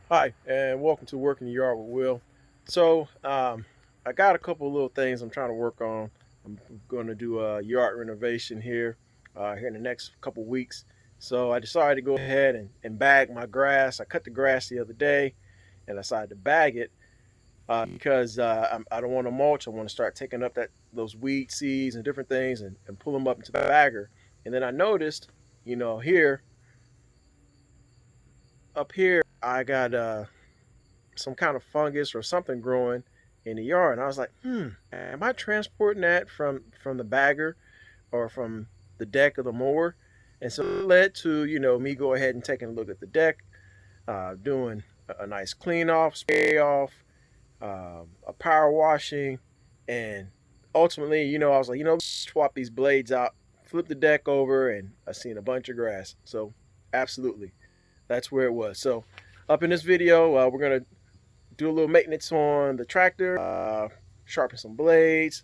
Hi, and welcome to Working the Yard with Will. I got a couple of little things I'm trying to work on. I'm going to do a yard renovation here in the next couple of weeks. So I decided to go ahead and bag my grass. I cut the grass the other day, and I decided to bag it because I don't want to mulch. I want to start taking up those weed seeds and different things and pull them up into the bagger. And then I noticed, here up here, I got some kind of fungus or something growing in the yard. And I was like, am I transporting that from the bagger or from the deck of the mower? And so it led to, me go ahead and taking a look at the deck, doing a nice clean off, spray off, a power washing, and ultimately, I was like, swap these blades out, flip the deck over, and I seen a bunch of grass. So absolutely, that's where it was. So up in this video, we're gonna do a little maintenance on the tractor, sharpen some blades,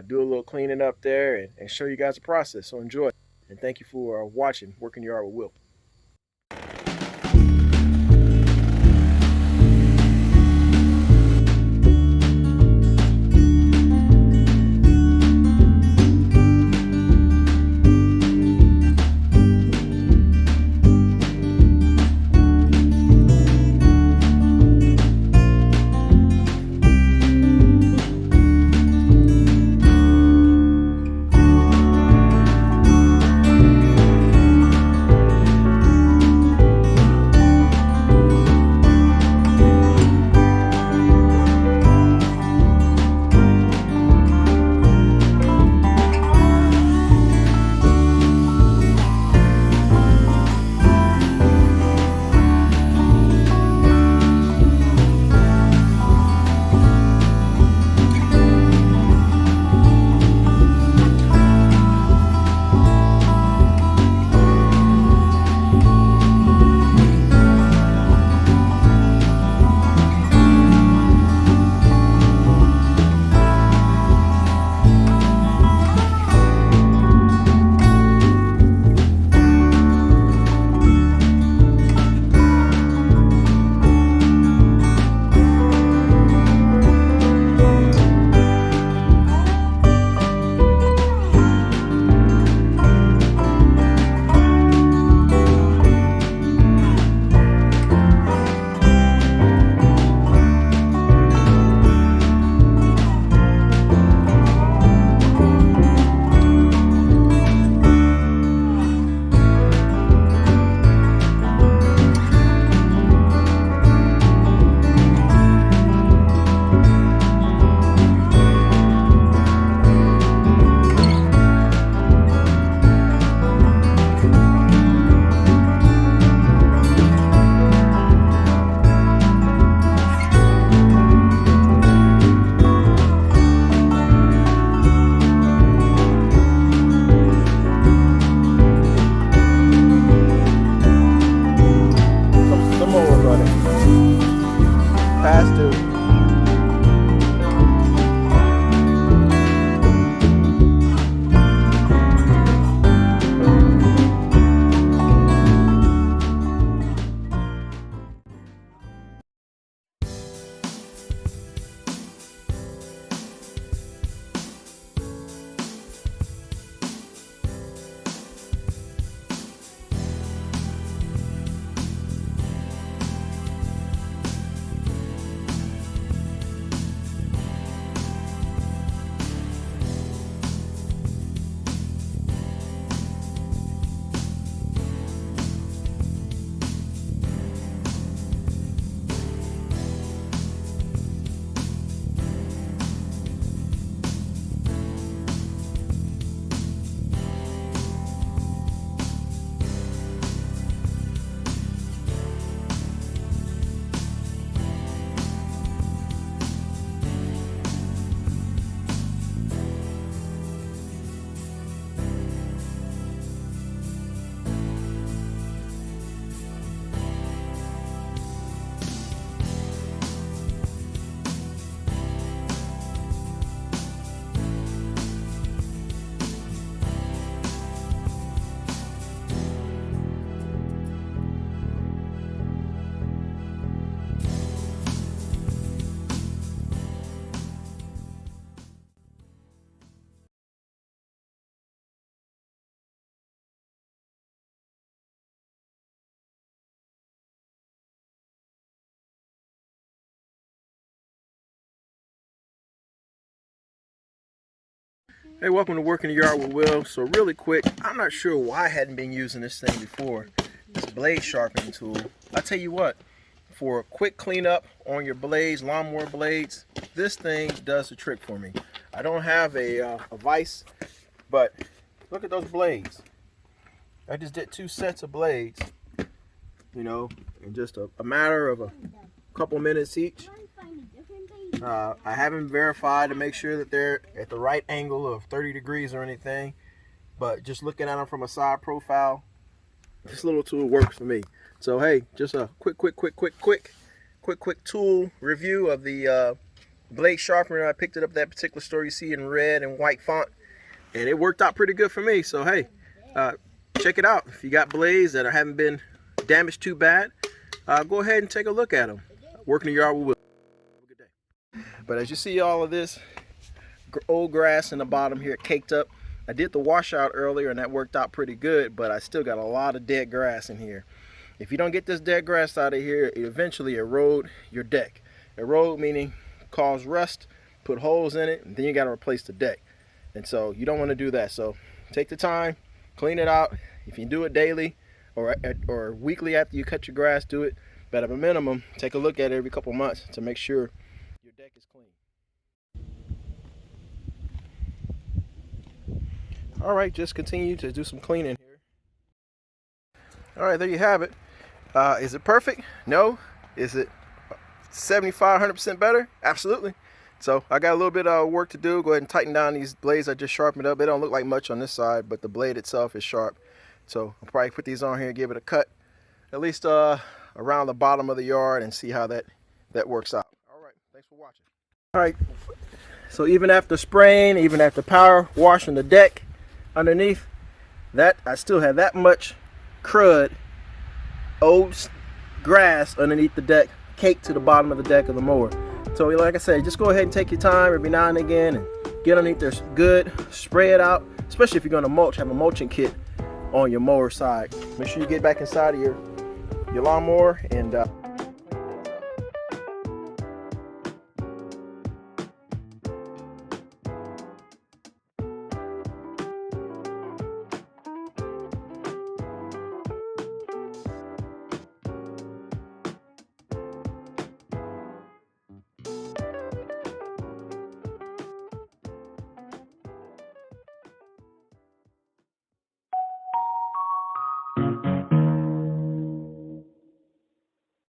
do a little cleaning up there, and show you guys the process. So enjoy. And thank you for watching Working Yard with Will. Hey, welcome to Working the Yard with Will. So really quick, I'm not sure why I hadn't been using this thing before, this blade sharpening tool. I tell you what, for a quick cleanup on your blades, lawnmower blades, this thing does the trick for me. I don't have a vise, but look at those blades. I just did 2 sets of blades, you know, in just a matter of a couple minutes each. I haven't verified to make sure that they're at the right angle of 30 degrees or anything, but just looking at them from a side profile, this little tool works for me. So hey, just a quick tool review of the blade sharpener. I picked it up at that particular store you see in red and white font, and it worked out pretty good for me. So hey, check it out. If you got blades that haven't been damaged too bad, go ahead and take a look at them. Working the yard with Will. But as you see, all of this old grass in the bottom here caked up. I did the washout earlier and that worked out pretty good, but I still got a lot of dead grass in here. If you don't get this dead grass out of here, it eventually erode your deck. Erode meaning cause rust, put holes in it, and then you got to replace the deck. And so you don't want to do that. So take the time, clean it out. If you do it daily or weekly after you cut your grass, do it. But at a minimum, take a look at it every couple months to make sure your deck is clean. All right, just continue to do some cleaning here. All right, there you have it. Is it perfect? No. Is it 75, 100% better? Absolutely. So I got a little bit of work to do. Go ahead and tighten down these blades I just sharpened up. They don't look like much on this side, but the blade itself is sharp. So I'll probably put these on here and give it a cut, at least around the bottom of the yard, and see how that works out. All right, thanks for watching. All right, so even after spraying, even after power washing the deck underneath, that I still have that much crud, old grass underneath the deck, caked to the bottom of the deck of the mower. So like I said, just go ahead and take your time every now and again and get underneath there good, spray it out, especially if you're going to mulch. Have a mulching kit on your mower side. Make sure you get back inside of your lawnmower and